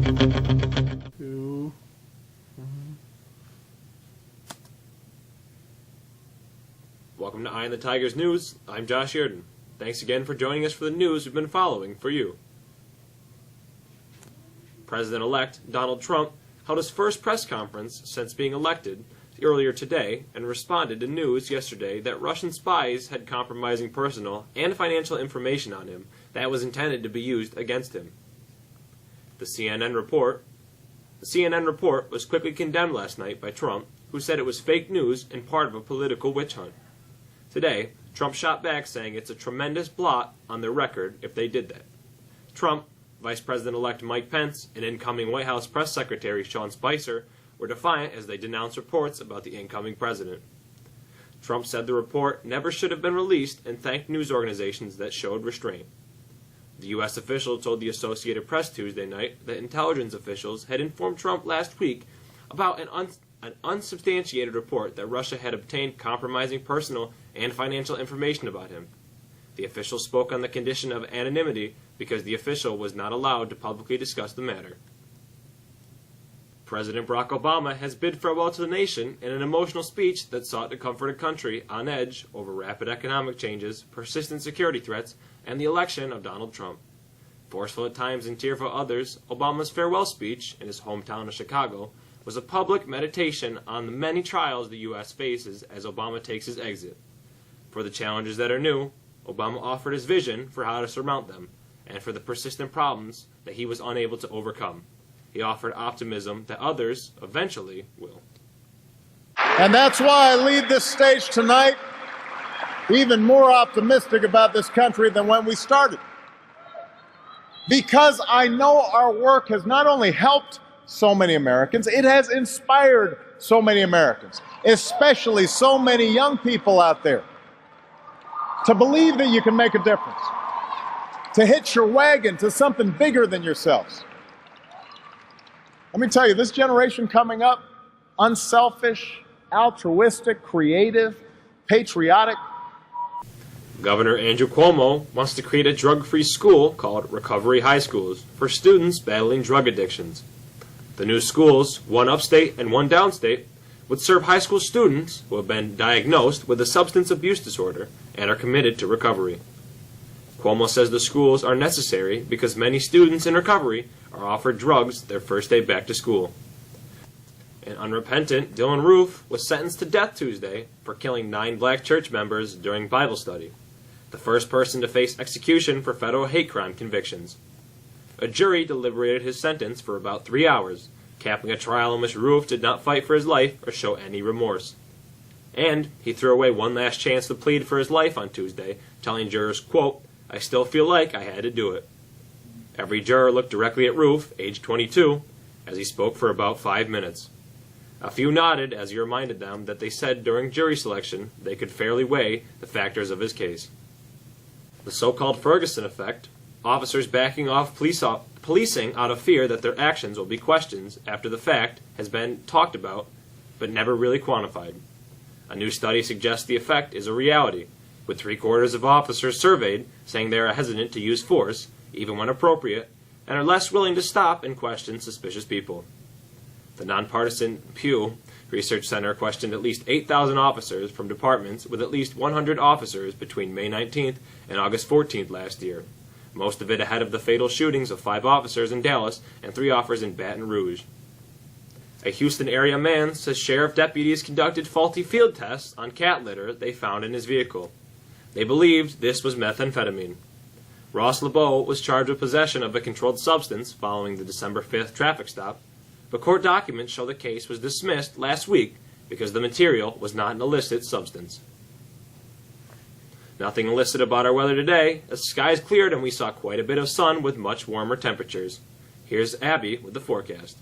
Welcome to Eye on the Tigers News. I'm Josh Reardon. Thanks again for joining us for the news we've been following for you. President-elect Donald Trump held his first press conference since being elected earlier today and responded to news yesterday that Russian spies had compromising personal and financial information on him that was intended to be used against him. The CNN report was quickly condemned last night by Trump, who said it was fake news and part of a political witch hunt. Today, Trump shot back saying it's a tremendous blot on their record if they did that. Trump, Vice President-elect Mike Pence, and incoming White House Press Secretary Sean Spicer were defiant as they denounced reports about the incoming president. Trump said the report never should have been released and thanked news organizations that showed restraint. The U.S. official told the Associated Press Tuesday night that intelligence officials had informed Trump last week about an unsubstantiated report that Russia had obtained compromising personal and financial information about him. The official spoke on the condition of anonymity because the official was not allowed to publicly discuss the matter. President Barack Obama has bid farewell to the nation in an emotional speech that sought to comfort a country on edge over rapid economic changes, persistent security threats, and the election of Donald Trump. Forceful at times and tearful at others, Obama's farewell speech in his hometown of Chicago was a public meditation on the many trials the U.S. faces as Obama takes his exit. For the challenges that are new, Obama offered his vision for how to surmount them, and for the persistent problems that he was unable to overcome. He offered optimism that others eventually will. And that's why I leave this stage tonight even more optimistic about this country than when we started. Because I know our work has not only helped so many Americans, it has inspired so many Americans, especially so many young people out there, to believe that you can make a difference, to hitch your wagon to something bigger than yourselves. Let me tell you, this generation coming up, unselfish, altruistic, creative, patriotic. Governor Andrew Cuomo wants to create a drug-free school called Recovery High Schools for students battling drug addictions. The new schools, one upstate and one downstate, would serve high school students who have been diagnosed with a substance abuse disorder and are committed to recovery. Cuomo says the schools are necessary because many students in recovery are offered drugs their first day back to school. An unrepentant Dylan Roof was sentenced to death Tuesday for killing 9 black church members during Bible study, the first person to face execution for federal hate crime convictions. A jury deliberated his sentence for about 3 hours, capping a trial in which Roof did not fight for his life or show any remorse. And he threw away one last chance to plead for his life on Tuesday, telling jurors, quote, "I still feel like I had to do it." Every juror looked directly at Roof, age 22, as he spoke for about 5 minutes. A few nodded as he reminded them that they said during jury selection they could fairly weigh the factors of his case. The so-called Ferguson effect, officers backing off policing out of fear that their actions will be questioned after the fact, has been talked about but never really quantified. A new study suggests the effect is a reality, with 3/4 of officers surveyed saying they are hesitant to use force, even when appropriate, and are less willing to stop and question suspicious people. The nonpartisan Pew Research Center questioned at least 8,000 officers from departments with at least 100 officers between May 19th and August 14th last year, most of it ahead of the fatal shootings of 5 officers in Dallas and 3 officers in Baton Rouge. A Houston area man says sheriff deputies conducted faulty field tests on cat litter they found in his vehicle. They believed this was methamphetamine. Ross LeBeau was charged with possession of a controlled substance following the December 5th traffic stop, but court documents show the case was dismissed last week because the material was not an illicit substance. Nothing illicit about our weather today, as the skies cleared and we saw quite a bit of sun with much warmer temperatures. Here's Abby with the forecast.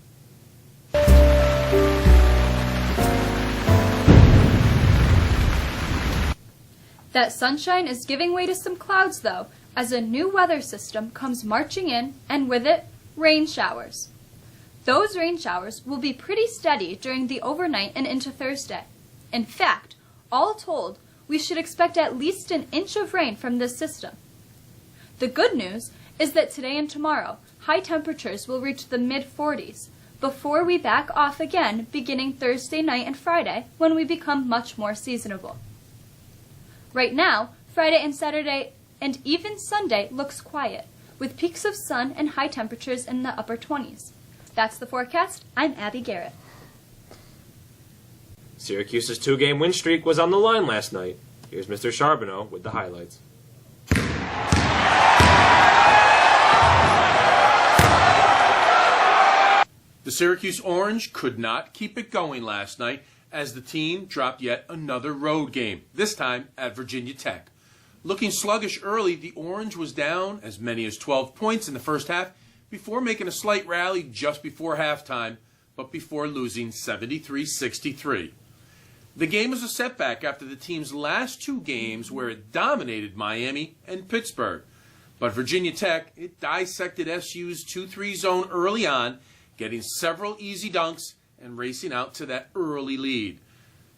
That sunshine is giving way to some clouds, though, as a new weather system comes marching in, and with it, rain showers. Those rain showers will be pretty steady during the overnight and into Thursday. In fact, all told, we should expect at least an inch of rain from this system. The good news is that today and tomorrow, high temperatures will reach the mid-40s before we back off again beginning Thursday night and Friday when we become much more seasonable. Right now, Friday and Saturday and even Sunday looks quiet, with peaks of sun and high temperatures in the upper 20s. That's the forecast. I'm Abby Garrett. Syracuse's 2-game win streak was on the line last night. Here's Mr. Charbonneau with the highlights. The Syracuse Orange could not keep it going last night as the team dropped yet another road game, this time at Virginia Tech. Looking sluggish early, the Orange was down as many as 12 points in the first half before making a slight rally just before halftime, but before losing 73-63. The game was a setback after the team's last 2 games where it dominated Miami and Pittsburgh. But Virginia Tech, it dissected SU's 2-3 zone early on, getting several easy dunks and racing out to that early lead.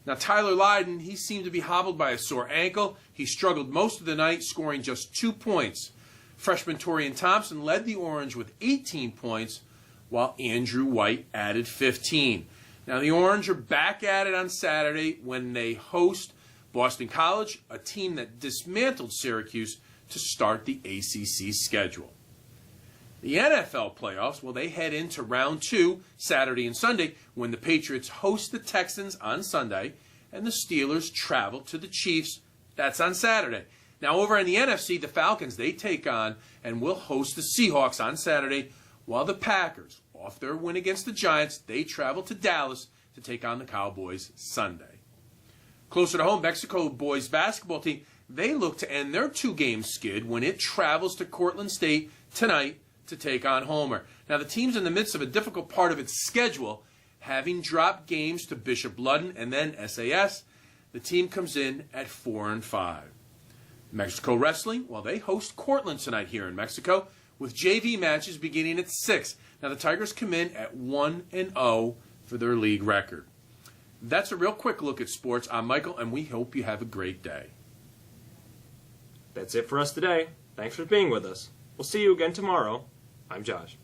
Now, Tyler Lydon, he seemed to be hobbled by a sore ankle. He struggled most of the night, scoring just 2 points. Freshman Torian Thompson led the Orange with 18 points, while Andrew White added 15. Now, the Orange are back at it on Saturday when they host Boston College, a team that dismantled Syracuse to start the ACC schedule. The NFL playoffs, well, they head into round 2 Saturday and Sunday when the Patriots host the Texans on Sunday and the Steelers travel to the Chiefs. That's on Saturday. Now, over in the NFC, the Falcons, they take on and will host the Seahawks on Saturday, while the Packers, off their win against the Giants, they travel to Dallas to take on the Cowboys Sunday. Closer to home, Mexico boys basketball team, they look to end their 2-game skid when it travels to Cortland State tonight to take on Homer. Now, the team's in the midst of a difficult part of its schedule, having dropped games to Bishop Ludden and then SAS. The team comes in at 4-5. Mexico Wrestling, well, they host Cortland tonight here in Mexico, with JV matches beginning at 6. Now, the Tigers come in at 1-0 for their league record. That's a real quick look at sports. I'm Michael, and we hope you have a great day. That's it for us today. Thanks for being with us. We'll see you again tomorrow. I'm Josh.